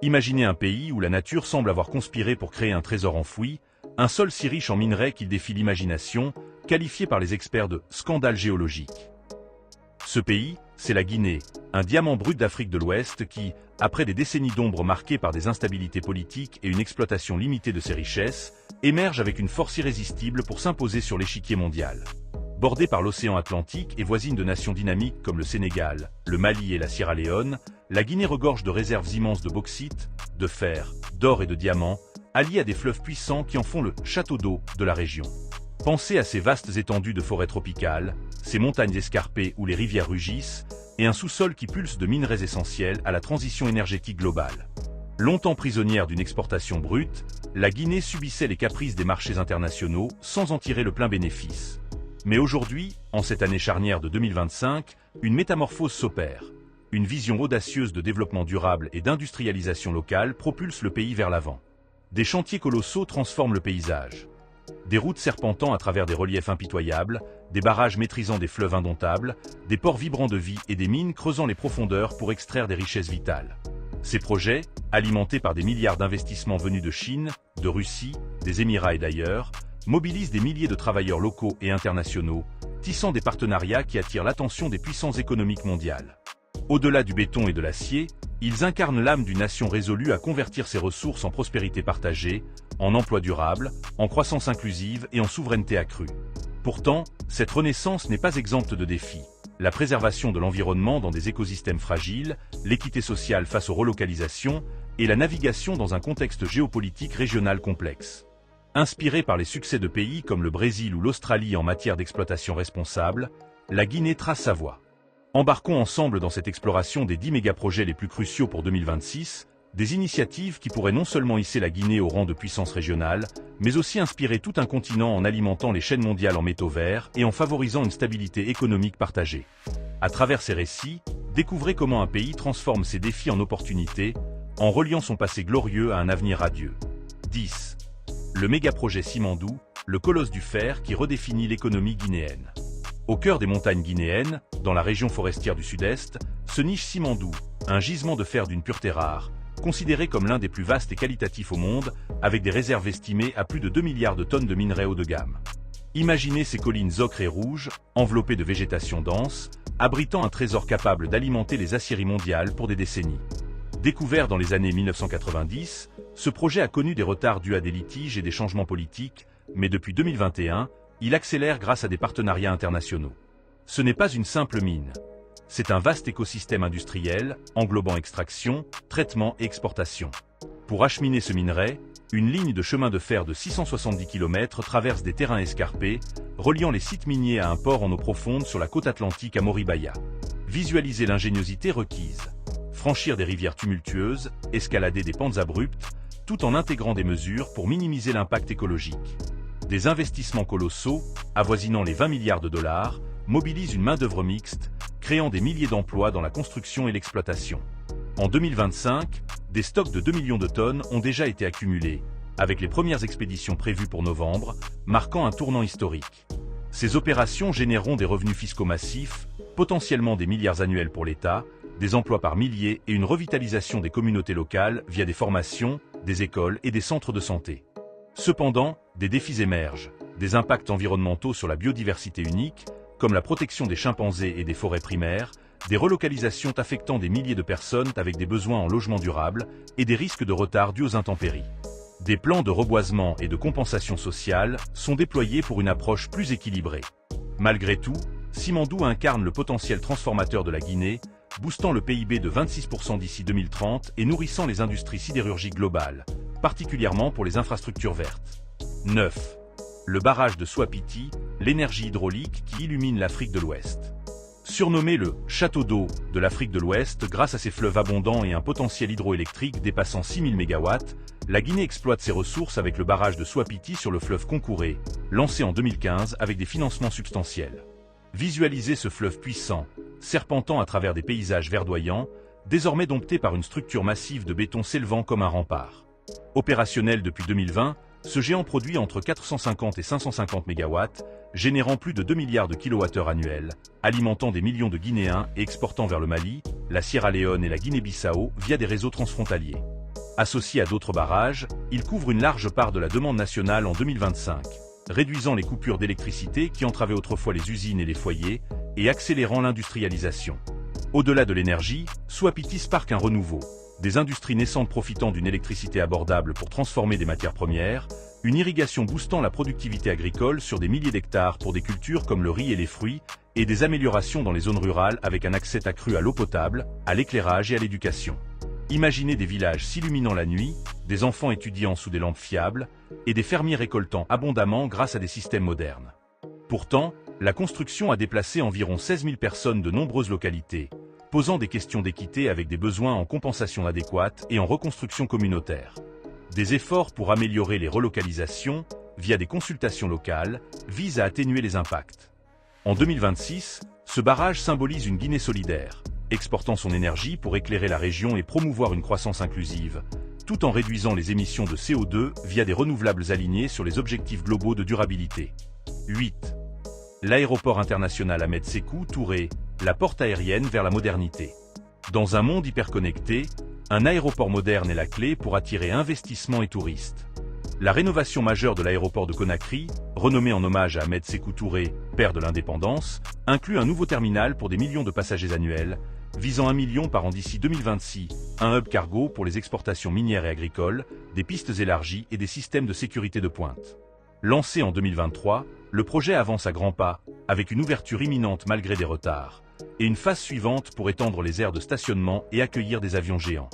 Imaginez un pays où la nature semble avoir conspiré pour créer un trésor enfoui, un sol si riche en minerais qu'il défie l'imagination, qualifié par les experts de « scandale géologique ». Ce pays, c'est la Guinée, un diamant brut d'Afrique de l'Ouest qui, après des décennies d'ombre marquées par des instabilités politiques et une exploitation limitée de ses richesses, émerge avec une force irrésistible pour s'imposer sur l'échiquier mondial. Bordée par l'océan Atlantique et voisine de nations dynamiques comme le Sénégal, le Mali et la Sierra Leone, la Guinée regorge de réserves immenses de bauxite, de fer, d'or et de diamants, alliés à des fleuves puissants qui en font le château d'eau de la région. Pensez à ces vastes étendues de forêts tropicales, ces montagnes escarpées où les rivières rugissent, et un sous-sol qui pulse de minerais essentiels à la transition énergétique globale. Longtemps prisonnière d'une exportation brute, la Guinée subissait les caprices des marchés internationaux sans en tirer le plein bénéfice. Mais aujourd'hui, en cette année charnière de 2025, une métamorphose s'opère. Une vision audacieuse de développement durable et d'industrialisation locale propulse le pays vers l'avant. Des chantiers colossaux transforment le paysage. Des routes serpentant à travers des reliefs impitoyables, des barrages maîtrisant des fleuves indomptables, des ports vibrants de vie et des mines creusant les profondeurs pour extraire des richesses vitales. Ces projets, alimentés par des milliards d'investissements venus de Chine, de Russie, des Émirats et d'ailleurs, mobilisent des milliers de travailleurs locaux et internationaux, tissant des partenariats qui attirent l'attention des puissances économiques mondiales. Au-delà du béton et de l'acier, ils incarnent l'âme d'une nation résolue à convertir ses ressources en prospérité partagée, en emploi durable, en croissance inclusive et en souveraineté accrue. Pourtant, cette renaissance n'est pas exempte de défis. La préservation de l'environnement dans des écosystèmes fragiles, l'équité sociale face aux relocalisations et la navigation dans un contexte géopolitique régional complexe. Inspirée par les succès de pays comme le Brésil ou l'Australie en matière d'exploitation responsable, la Guinée trace sa voie. Embarquons ensemble dans cette exploration des 10 mégaprojets les plus cruciaux pour 2026, des initiatives qui pourraient non seulement hisser la Guinée au rang de puissance régionale, mais aussi inspirer tout un continent en alimentant les chaînes mondiales en métaux verts et en favorisant une stabilité économique partagée. À travers ces récits, découvrez comment un pays transforme ses défis en opportunités, en reliant son passé glorieux à un avenir radieux. 10. Le mégaprojet Simandou, le colosse du fer qui redéfinit l'économie guinéenne. Au cœur des montagnes guinéennes, dans la région forestière du sud-est, se niche Simandou, un gisement de fer d'une pureté rare, considéré comme l'un des plus vastes et qualitatifs au monde, avec des réserves estimées à plus de 2 milliards de tonnes de minerais haut de gamme. Imaginez ces collines ocre et rouges, enveloppées de végétation dense, abritant un trésor capable d'alimenter les aciéries mondiales pour des décennies. Découvert dans les années 1990, ce projet a connu des retards dus à des litiges et des changements politiques, mais depuis 2021, il accélère grâce à des partenariats internationaux. Ce n'est pas une simple mine. C'est un vaste écosystème industriel, englobant extraction, traitement et exportation. Pour acheminer ce minerai, une ligne de chemin de fer de 670 km traverse des terrains escarpés, reliant les sites miniers à un port en eau profonde sur la côte atlantique à Moribaya. Visualisez l'ingéniosité requise. Franchir des rivières tumultueuses, escalader des pentes abruptes, tout en intégrant des mesures pour minimiser l'impact écologique. Des investissements colossaux, avoisinant les 20 milliards de dollars, mobilisent une main-d'œuvre mixte, créant des milliers d'emplois dans la construction et l'exploitation. En 2025, des stocks de 2 millions de tonnes ont déjà été accumulés, avec les premières expéditions prévues pour novembre, marquant un tournant historique. Ces opérations généreront des revenus fiscaux massifs, potentiellement des milliards annuels pour l'État, des emplois par milliers et une revitalisation des communautés locales via des formations, des écoles et des centres de santé. Cependant, des défis émergent, des impacts environnementaux sur la biodiversité unique, comme la protection des chimpanzés et des forêts primaires, des relocalisations affectant des milliers de personnes avec des besoins en logement durable et des risques de retard dus aux intempéries. Des plans de reboisement et de compensation sociale sont déployés pour une approche plus équilibrée. Malgré tout, Simandou incarne le potentiel transformateur de la Guinée, boostant le PIB de 26% d'ici 2030 et nourrissant les industries sidérurgiques globales, particulièrement pour les infrastructures vertes. 9. Le barrage de Swapiti, l'énergie hydraulique qui illumine l'Afrique de l'Ouest. Surnommé le « château d'eau » de l'Afrique de l'Ouest grâce à ses fleuves abondants et un potentiel hydroélectrique dépassant 6000 MW, la Guinée exploite ses ressources avec le barrage de Swapiti sur le fleuve Concouré, lancé en 2015 avec des financements substantiels. Visualisez ce fleuve puissant, serpentant à travers des paysages verdoyants, désormais dompté par une structure massive de béton s'élevant comme un rempart. Opérationnel depuis 2020, ce géant produit entre 450 et 550 MW, générant plus de 2 milliards de kWh annuels, alimentant des millions de Guinéens et exportant vers le Mali, la Sierra Leone et la Guinée-Bissau via des réseaux transfrontaliers. Associé à d'autres barrages, il couvre une large part de la demande nationale en 2025, réduisant les coupures d'électricité qui entravaient autrefois les usines et les foyers, et accélérant l'industrialisation. Au-delà de l'énergie, Swapiti spark un renouveau. Des industries naissantes profitant d'une électricité abordable pour transformer des matières premières, une irrigation boostant la productivité agricole sur des milliers d'hectares pour des cultures comme le riz et les fruits, et des améliorations dans les zones rurales avec un accès accru à l'eau potable, à l'éclairage et à l'éducation. Imaginez des villages s'illuminant la nuit, des enfants étudiant sous des lampes fiables, et des fermiers récoltant abondamment grâce à des systèmes modernes. Pourtant, la construction a déplacé environ 16 000 personnes de nombreuses localités, posant des questions d'équité avec des besoins en compensation adéquate et en reconstruction communautaire. Des efforts pour améliorer les relocalisations, via des consultations locales, visent à atténuer les impacts. En 2026, ce barrage symbolise une Guinée solidaire, exportant son énergie pour éclairer la région et promouvoir une croissance inclusive, tout en réduisant les émissions de CO2 via des renouvelables alignés sur les objectifs globaux de durabilité. 8. L'aéroport international Ahmed Sékou Touré, la porte aérienne vers la modernité. Dans un monde hyperconnecté, un aéroport moderne est la clé pour attirer investissements et touristes. La rénovation majeure de l'aéroport de Conakry, renommé en hommage à Ahmed Sékou Touré, père de l'indépendance, inclut un nouveau terminal pour des millions de passagers annuels, visant 1 million par an d'ici 2026, un hub cargo pour les exportations minières et agricoles, des pistes élargies et des systèmes de sécurité de pointe. Lancé en 2023, le projet avance à grands pas, avec une ouverture imminente malgré des retards, et une phase suivante pour étendre les aires de stationnement et accueillir des avions géants.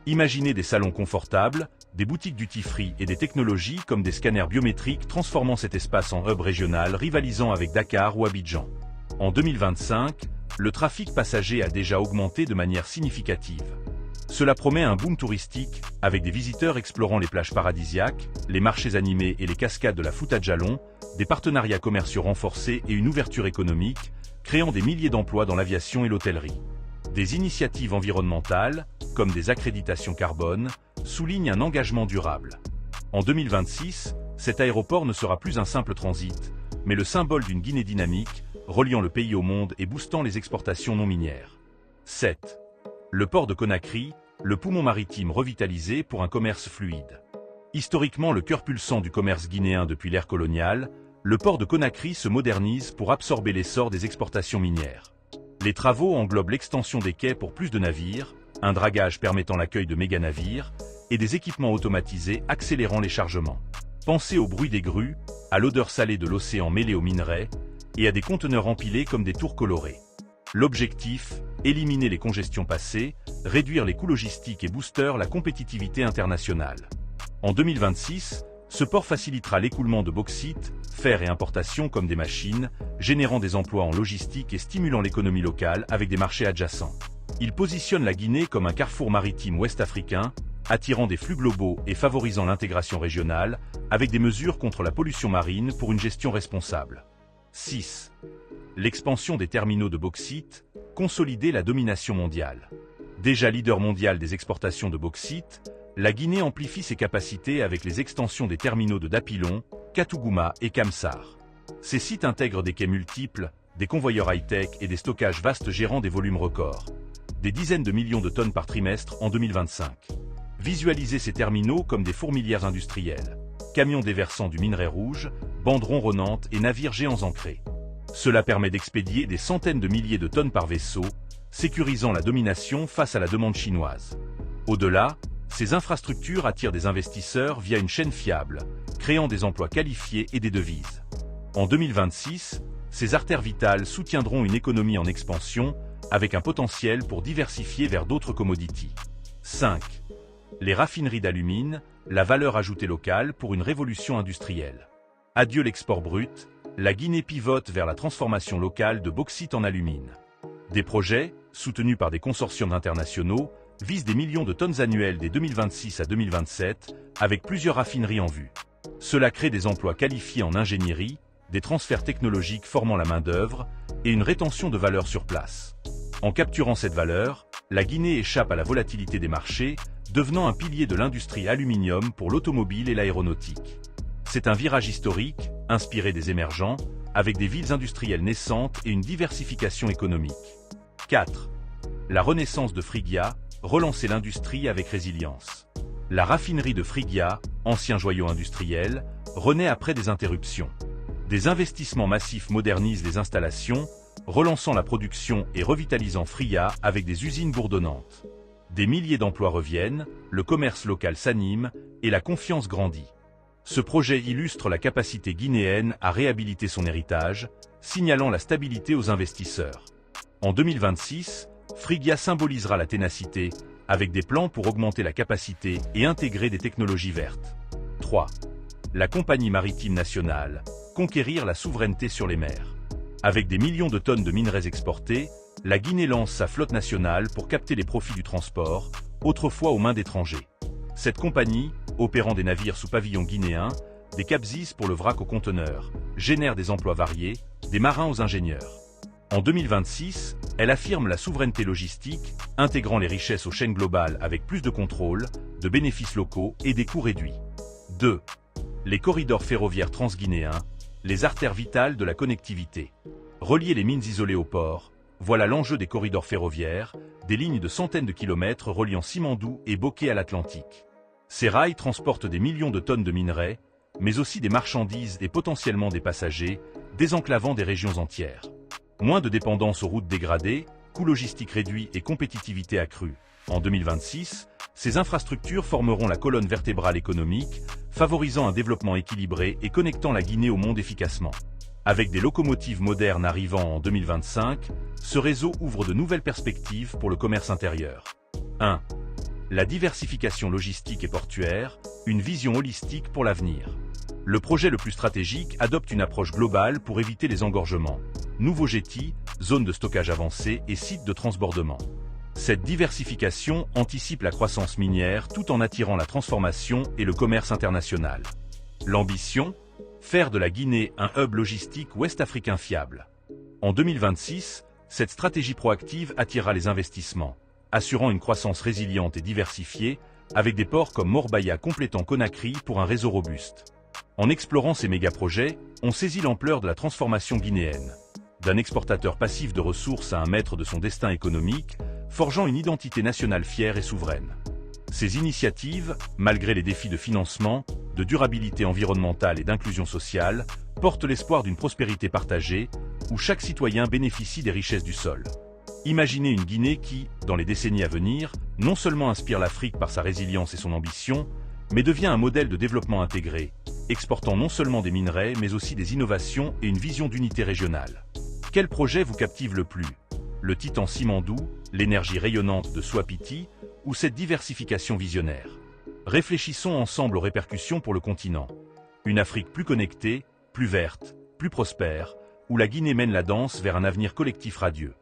Imaginez des salons confortables, des boutiques duty-free et des technologies comme des scanners biométriques transformant cet espace en hub régional rivalisant avec Dakar ou Abidjan. En 2025, le trafic passager a déjà augmenté de manière significative. Cela promet un boom touristique, avec des visiteurs explorant les plages paradisiaques, les marchés animés et les cascades de la Fouta Djallon, des partenariats commerciaux renforcés et une ouverture économique, créant des milliers d'emplois dans l'aviation et l'hôtellerie. Des initiatives environnementales, comme des accréditations carbone, soulignent un engagement durable. En 2026, cet aéroport ne sera plus un simple transit, mais le symbole d'une Guinée dynamique, reliant le pays au monde et boostant les exportations non minières. 7. Le port de Conakry, le poumon maritime revitalisé pour un commerce fluide. Historiquement le cœur pulsant du commerce guinéen depuis l'ère coloniale, le port de Conakry se modernise pour absorber l'essor des exportations minières. Les travaux englobent l'extension des quais pour plus de navires, un dragage permettant l'accueil de méga-navires, et des équipements automatisés accélérant les chargements. Pensez au bruit des grues, à l'odeur salée de l'océan mêlée aux minerais, et à des conteneurs empilés comme des tours colorées. L'objectif, éliminer les congestions passées, réduire les coûts logistiques et booster la compétitivité internationale. En 2026, ce port facilitera l'écoulement de bauxite, fer et importations comme des machines, générant des emplois en logistique et stimulant l'économie locale avec des marchés adjacents. Il positionne la Guinée comme un carrefour maritime ouest-africain, attirant des flux globaux et favorisant l'intégration régionale, avec des mesures contre la pollution marine pour une gestion responsable. 6. L'expansion des terminaux de bauxite, consolider la domination mondiale. Déjà leader mondial des exportations de bauxite, la Guinée amplifie ses capacités avec les extensions des terminaux de Dapilon, Katouguma et Kamsar. Ces sites intègrent des quais multiples, des convoyeurs high-tech et des stockages vastes gérant des volumes records. Des dizaines de millions de tonnes par trimestre en 2025. Visualisez ces terminaux comme des fourmilières industrielles. Camions déversant du minerai rouge, bandes ronronnantes et navires géants ancrés. Cela permet d'expédier des centaines de milliers de tonnes par vaisseau, sécurisant la domination face à la demande chinoise. Au-delà, ces infrastructures attirent des investisseurs via une chaîne fiable, créant des emplois qualifiés et des devises. En 2026, ces artères vitales soutiendront une économie en expansion, avec un potentiel pour diversifier vers d'autres commodities. 5. Les raffineries d'alumine, la valeur ajoutée locale pour une révolution industrielle. Adieu l'export brut, la Guinée pivote vers la transformation locale de bauxite en alumine. Des projets, soutenus par des consortiums internationaux, visent des millions de tonnes annuelles dès 2026 à 2027, avec plusieurs raffineries en vue. Cela crée des emplois qualifiés en ingénierie, des transferts technologiques formant la main-d'œuvre et une rétention de valeur sur place. En capturant cette valeur, la Guinée échappe à la volatilité des marchés, devenant un pilier de l'industrie aluminium pour l'automobile et l'aéronautique. C'est un virage historique, inspiré des émergents, avec des villes industrielles naissantes et une diversification économique. 4. La renaissance de Frigia, relancer l'industrie avec résilience. La raffinerie de Frigia, ancien joyau industriel, renaît après des interruptions. Des investissements massifs modernisent les installations, relançant la production et revitalisant Frigia avec des usines bourdonnantes. Des milliers d'emplois reviennent, le commerce local s'anime et la confiance grandit. Ce projet illustre la capacité guinéenne à réhabiliter son héritage, signalant la stabilité aux investisseurs. En 2026, Frigia symbolisera la ténacité, avec des plans pour augmenter la capacité et intégrer des technologies vertes. 3. La Compagnie maritime nationale, conquérir la souveraineté sur les mers. Avec des millions de tonnes de minerais exportés, la Guinée lance sa flotte nationale pour capter les profits du transport, autrefois aux mains d'étrangers. Cette compagnie, opérant des navires sous pavillon guinéen, des cabsis pour le vrac aux conteneurs, génère des emplois variés, des marins aux ingénieurs. En 2026, elle affirme la souveraineté logistique, intégrant les richesses aux chaînes globales avec plus de contrôle, de bénéfices locaux et des coûts réduits. 2. Les corridors ferroviaires transguinéens, les artères vitales de la connectivité. Relier les mines isolées au port, voilà l'enjeu des corridors ferroviaires, des lignes de centaines de kilomètres reliant Simandou et Bokeh à l'Atlantique. Ces rails transportent des millions de tonnes de minerais, mais aussi des marchandises et potentiellement des passagers, désenclavant des régions entières. Moins de dépendance aux routes dégradées, coûts logistiques réduits et compétitivité accrue. En 2026, ces infrastructures formeront la colonne vertébrale économique, favorisant un développement équilibré et connectant la Guinée au monde efficacement. Avec des locomotives modernes arrivant en 2025, ce réseau ouvre de nouvelles perspectives pour le commerce intérieur. 1. La diversification logistique et portuaire, une vision holistique pour l'avenir. Le projet le plus stratégique adopte une approche globale pour éviter les engorgements. Nouveaux jetties, zones de stockage avancées et sites de transbordement. Cette diversification anticipe la croissance minière tout en attirant la transformation et le commerce international. L'ambition ? Faire de la Guinée un hub logistique ouest-africain fiable. En 2026, cette stratégie proactive attirera les investissements, assurant une croissance résiliente et diversifiée, avec des ports comme Morbaya complétant Conakry pour un réseau robuste. En explorant ces méga-projets, on saisit l'ampleur de la transformation guinéenne. D'un exportateur passif de ressources à un maître de son destin économique, forgeant une identité nationale fière et souveraine. Ces initiatives, malgré les défis de financement, de durabilité environnementale et d'inclusion sociale, portent l'espoir d'une prospérité partagée, où chaque citoyen bénéficie des richesses du sol. Imaginez une Guinée qui, dans les décennies à venir, non seulement inspire l'Afrique par sa résilience et son ambition, mais devient un modèle de développement intégré, exportant non seulement des minerais mais aussi des innovations et une vision d'unité régionale. Quel projet vous captive le plus? Le Titan Simandou, l'énergie rayonnante de Swapiti, ou cette diversification visionnaire? Réfléchissons ensemble aux répercussions pour le continent. Une Afrique plus connectée, plus verte, plus prospère, où la Guinée mène la danse vers un avenir collectif radieux.